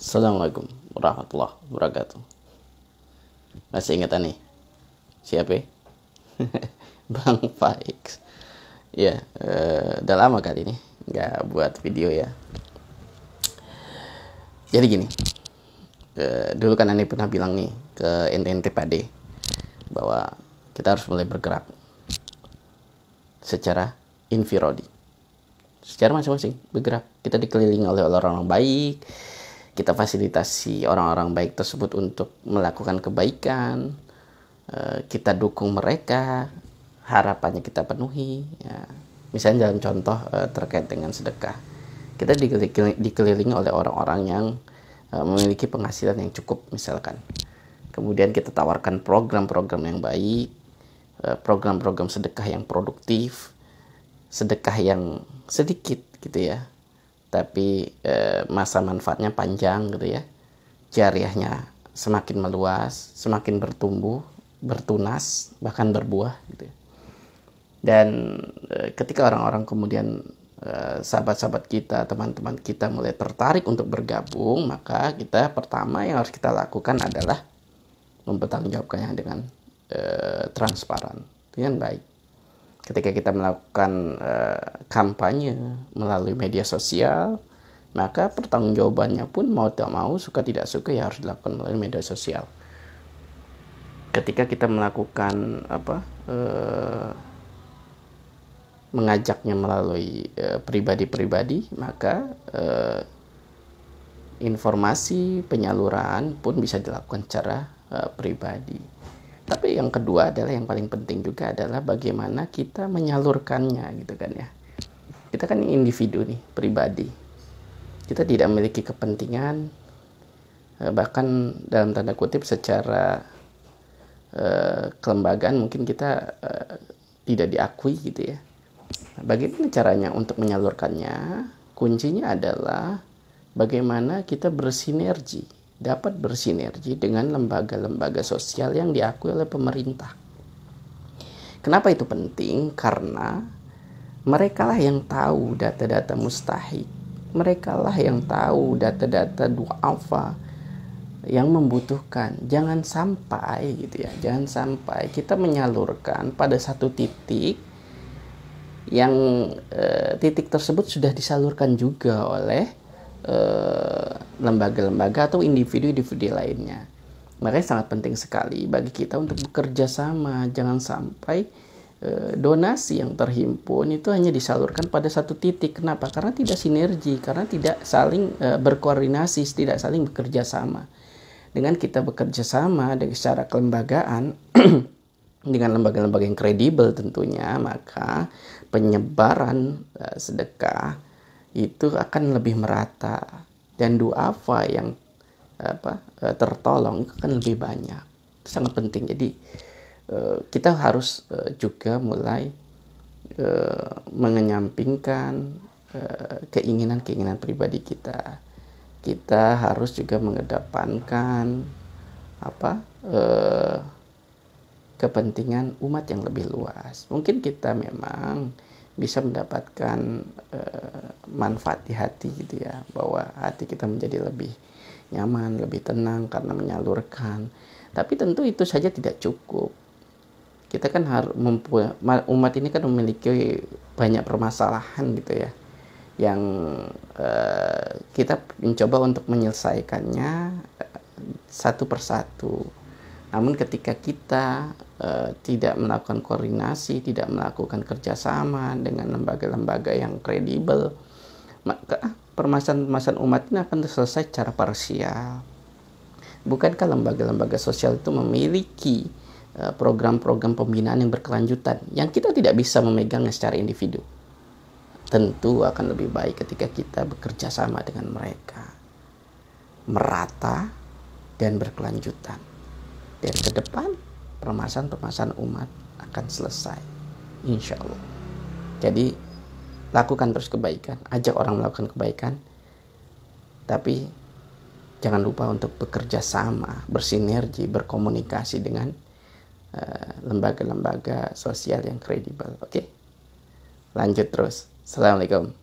Assalamualaikum warahmatullahi wabarakatuh. Masih ingat nih? Siapa? Bang Faik. Ya, udah lama kali ini nggak buat video ya. Jadi gini, dulu kan Ane pernah bilang nih ke NTNT Pade bahwa kita harus mulai bergerak secara infirodi, secara masing-masing bergerak. Kita dikelilingi oleh orang-orang baik, kita fasilitasi orang-orang baik tersebut untuk melakukan kebaikan, kita dukung mereka, harapannya kita penuhi ya. Misalnya dalam contoh terkait dengan sedekah, kita dikelilingi oleh orang-orang yang memiliki penghasilan yang cukup misalkan. Kemudian kita tawarkan program-program yang baik, program-program sedekah yang produktif, sedekah yang sedikit gitu ya, tapi masa manfaatnya panjang gitu ya, jariahnya semakin meluas, semakin bertumbuh, bertunas, bahkan berbuah gitu ya. Dan ketika orang-orang kemudian sahabat-sahabat kita, teman-teman kita mulai tertarik untuk bergabung, maka kita pertama yang harus kita lakukan adalah mempertanggungjawabkannya dengan transparan, dengan baik. Ketika kita melakukan kampanye melalui media sosial, maka pertanggungjawabannya pun mau tidak mau, suka tidak suka ya harus dilakukan melalui media sosial. Ketika kita melakukan mengajaknya melalui pribadi-pribadi, maka informasi penyaluran pun bisa dilakukan secara pribadi. Tapi yang kedua adalah yang paling penting juga adalah bagaimana kita menyalurkannya gitu kan ya. Kita kan individu nih, pribadi. Kita tidak memiliki kepentingan, bahkan dalam tanda kutip secara kelembagaan mungkin kita tidak diakui gitu ya. Bagaimana caranya untuk menyalurkannya? Kuncinya adalah bagaimana kita dapat bersinergi dengan lembaga-lembaga sosial yang diakui oleh pemerintah. Kenapa itu penting? Karena merekalah yang tahu data-data mustahik, merekalah yang tahu data-data du'afa yang membutuhkan. Jangan sampai gitu ya, jangan sampai kita menyalurkan pada satu titik yang titik tersebut sudah disalurkan juga oleh lembaga-lembaga atau individu-individu lainnya. Makanya sangat penting sekali bagi kita untuk bekerja sama. Jangan sampai donasi yang terhimpun itu hanya disalurkan pada satu titik. Kenapa? Karena tidak sinergi, karena tidak saling berkoordinasi, tidak saling bekerja sama. Dengan kita bekerja sama dengan secara kelembagaan dengan lembaga-lembaga yang kredibel tentunya, maka penyebaran sedekah itu akan lebih merata dan duafa yang tertolong itu akan lebih banyak. Itu sangat penting. Jadi kita harus juga mulai mengenyampingkan keinginan-keinginan pribadi kita. Kita harus juga mengedepankan kepentingan umat yang lebih luas. Mungkin kita memang bisa mendapatkan manfaat di hati gitu ya, bahwa hati kita menjadi lebih nyaman, lebih tenang karena menyalurkan. Tapi tentu itu saja tidak cukup. Kita kan harus umat ini kan memiliki banyak permasalahan gitu ya, yang kita mencoba untuk menyelesaikannya satu persatu. Namun ketika kita tidak melakukan koordinasi, tidak melakukan kerjasama dengan lembaga-lembaga yang kredibel, maka permasalahan-permasalahan umat ini akan selesai secara parsial. Bukankah lembaga-lembaga sosial itu memiliki program-program pembinaan yang berkelanjutan yang kita tidak bisa memegangnya secara individu? Tentu akan lebih baik ketika kita bekerja sama dengan mereka, merata dan berkelanjutan. Dan ke depan permasalahan-permasalahan umat akan selesai, insya Allah. Jadi lakukan terus kebaikan, ajak orang melakukan kebaikan, tapi jangan lupa untuk bekerja sama, bersinergi, berkomunikasi dengan lembaga-lembaga sosial yang kredibel. Oke, lanjut terus. Assalamualaikum.